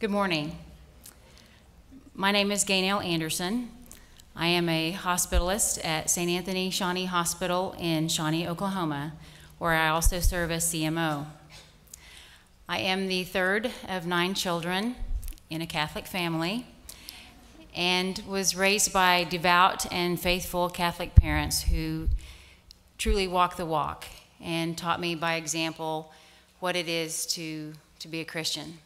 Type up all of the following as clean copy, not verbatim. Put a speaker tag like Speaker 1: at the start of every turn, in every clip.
Speaker 1: Good morning. My name is Gaynell Anderson. I am a hospitalist at St. Anthony Shawnee Hospital in Shawnee, Oklahoma, where I also serve as CMO. I am the third of 9 children in a Catholic family and was raised by devout and faithful Catholic parents who truly walk the walk and taught me by example what it is to be a Christian.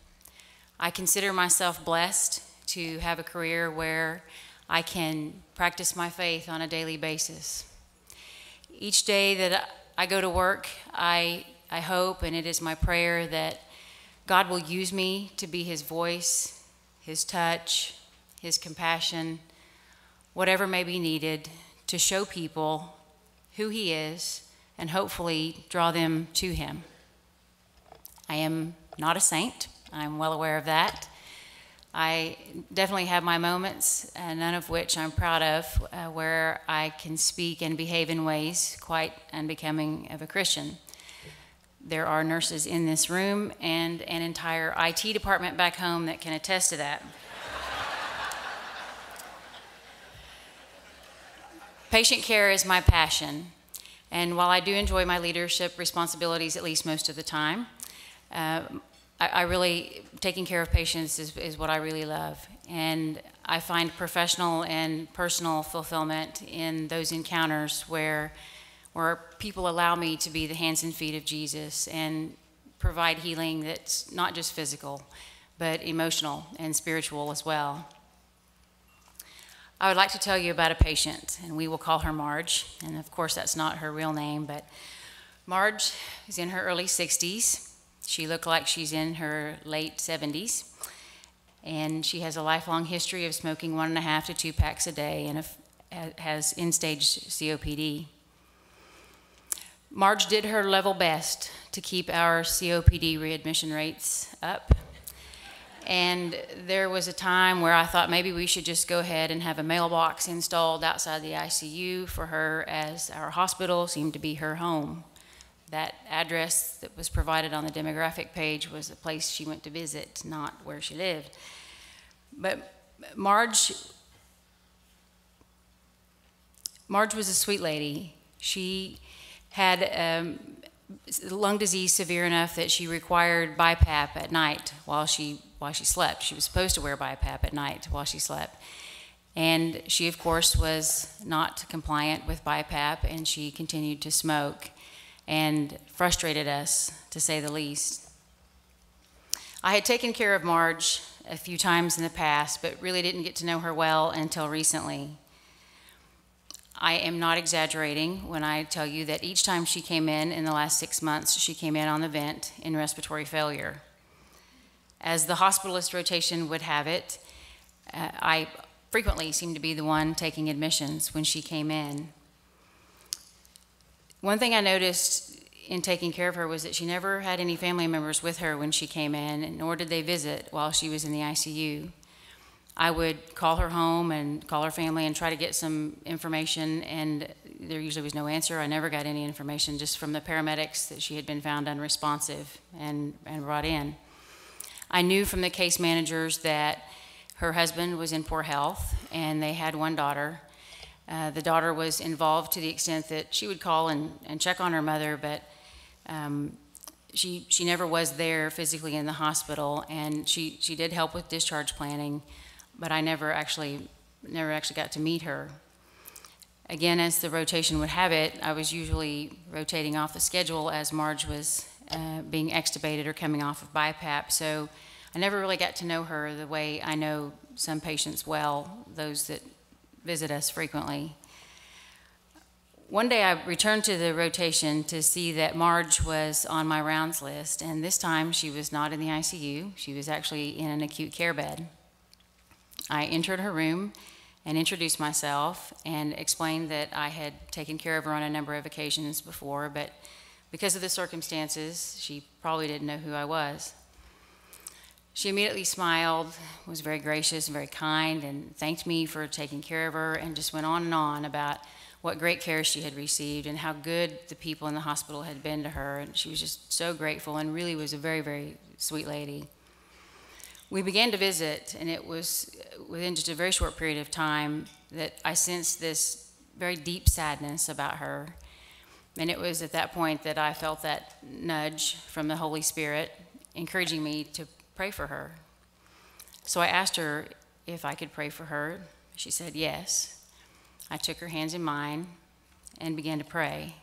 Speaker 1: I consider myself blessed to have a career where I can practice my faith on a daily basis. Each day that I go to work, I hope, and it is my prayer, that God will use me to be His voice, His touch, His compassion, whatever may be needed to show people who He is and hopefully draw them to Him. I am not a saint. I'm well aware of that. I definitely have my moments, none of which I'm proud of, where I can speak and behave in ways quite unbecoming of a Christian. There are nurses in this room and an entire IT department back home that can attest to that. Patient care is my passion, and while I do enjoy my leadership responsibilities at least most of the time, taking care of patients is what I really love. And I find professional and personal fulfillment in those encounters where people allow me to be the hands and feet of Jesus and provide healing that's not just physical, but emotional and spiritual as well. I would like to tell you about a patient, and we will call her Marge. And of course, that's not her real name, but Marge is in her early 60s. She looked like she's in her late 70s, and she has a lifelong history of smoking 1.5 to 2 packs a day and has end-stage COPD. Marge did her level best to keep our COPD readmission rates up, and there was a time where I thought maybe we should just go ahead and have a mailbox installed outside the ICU for her, as our hospital seemed to be her home. That address that was provided on the demographic page was a place she went to visit, not where she lived. But Marge was a sweet lady. She had lung disease severe enough that she required BiPAP at night while she slept. She was supposed to wear BiPAP at night while she slept. And she, of course, was not compliant with BiPAP, and she continued to smoke and frustrated us, to say the least. I had taken care of Marge a few times in the past, but really didn't get to know her well until recently. I am not exaggerating when I tell you that each time she came in the last 6 months, she came in on the vent in respiratory failure. As the hospitalist rotation would have it, I frequently seemed to be the one taking admissions when she came in. One thing I noticed in taking care of her was that she never had any family members with her when she came in, nor did they visit while she was in the ICU. I would call her home and call her family and try to get some information, and there usually was no answer. I never got any information, just from the paramedics that she had been found unresponsive and brought in. I knew from the case managers that her husband was in poor health, and they had one daughter. The daughter was involved to the extent that she would call and check on her mother, but she never was there physically in the hospital, and she did help with discharge planning, but I never actually got to meet her. Again, as the rotation would have it, I was usually rotating off the schedule as Marge was being extubated or coming off of BiPAP, so I never really got to know her the way I know some patients well, those that visit us frequently. One day I returned to the rotation to see that Marge was on my rounds list, and this time she was not in the ICU. She was actually in an acute care bed. I entered her room and introduced myself and explained that I had taken care of her on a number of occasions before, but because of the circumstances, she probably didn't know who I was. She immediately smiled, was very gracious and very kind, and thanked me for taking care of her, and just went on and on about what great care she had received and how good the people in the hospital had been to her. And she was just so grateful and really was a very, very sweet lady. We began to visit, and it was within just a very short period of time that I sensed this very deep sadness about her. And it was at that point that I felt that nudge from the Holy Spirit encouraging me to pray for her. So I asked her if I could pray for her. She said yes. I took her hands in mine and began to pray.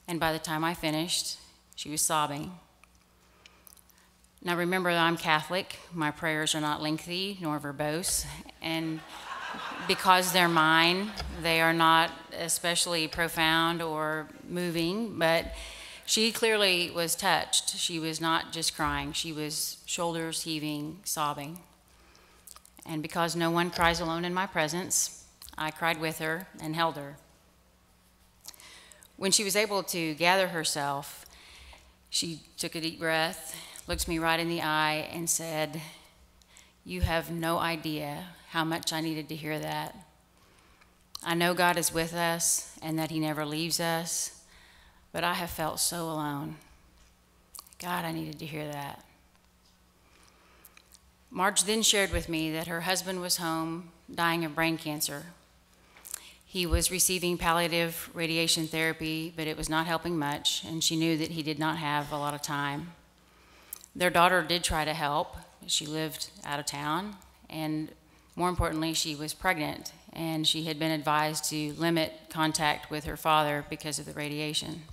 Speaker 1: And by the time I finished, she was sobbing. Now remember that I'm Catholic. My prayers are not lengthy nor verbose. And because they're mine, they are not especially profound or moving, but she clearly was touched. She was not just crying. She was shoulders heaving, sobbing. And because no one cries alone in my presence, I cried with her and held her. When she was able to gather herself, she took a deep breath, looked me right in the eye, and said, "You have no idea how much I needed to hear that. I know God is with us and that he never leaves us, but I have felt so alone. God, I needed to hear that." Marge then shared with me that her husband was home dying of brain cancer. He was receiving palliative radiation therapy, but it was not helping much, and she knew that he did not have a lot of time. Their daughter did try to help. She lived out of town, and more importantly, she was pregnant, and she had been advised to limit contact with her father because of the radiation.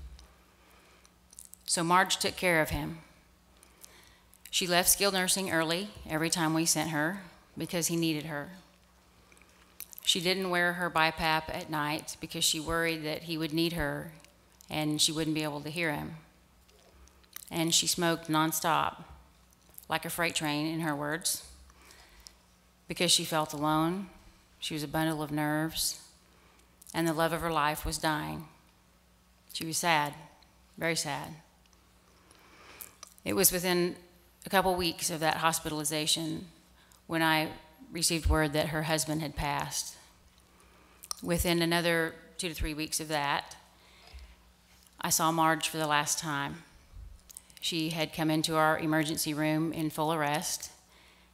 Speaker 1: So Marge took care of him. She left skilled nursing early every time we sent her because he needed her. She didn't wear her BiPAP at night because she worried that he would need her and she wouldn't be able to hear him. And she smoked nonstop, like a freight train, in her words, because she felt alone. She was a bundle of nerves, and the love of her life was dying. She was sad, very sad. It was within a couple weeks of that hospitalization when I received word that her husband had passed. Within another 2 to 3 weeks of that, I saw Marge for the last time. She had come into our emergency room in full arrest,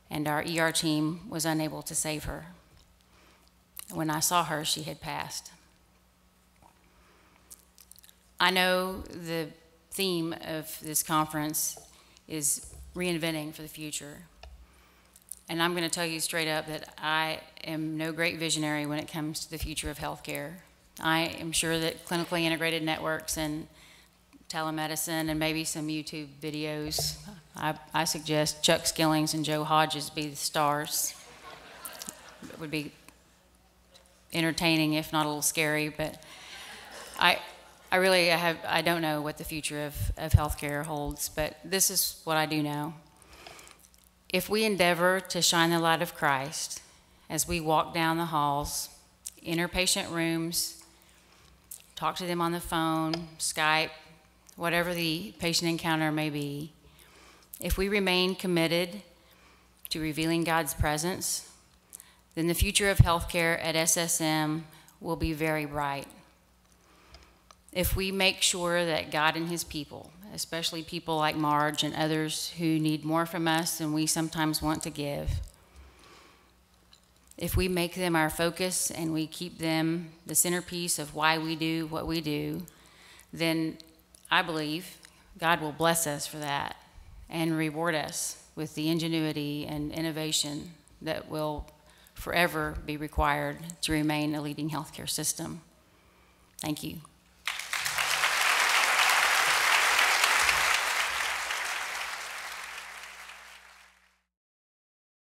Speaker 1: and our ER team was unable to save her. When I saw her, she had passed. I know the theme of this conference is reinventing for the future. And I'm going to tell you straight up that I am no great visionary when it comes to the future of healthcare. I am sure that clinically integrated networks and telemedicine and maybe some YouTube videos, I suggest Chuck Skillings and Joe Hodges be the stars. It would be entertaining, if not a little scary, but I don't know what the future of healthcare holds, but this is what I do know. If we endeavor to shine the light of Christ as we walk down the halls, enter patient rooms, talk to them on the phone, Skype, whatever the patient encounter may be, if we remain committed to revealing God's presence, then the future of healthcare at SSM will be very bright. If we make sure that God and his people, especially people like Marge and others who need more from us than we sometimes want to give, if we make them our focus and we keep them the centerpiece of why we do what we do, then I believe God will bless us for that and reward us with the ingenuity and innovation that will forever be required to remain a leading healthcare system. Thank you.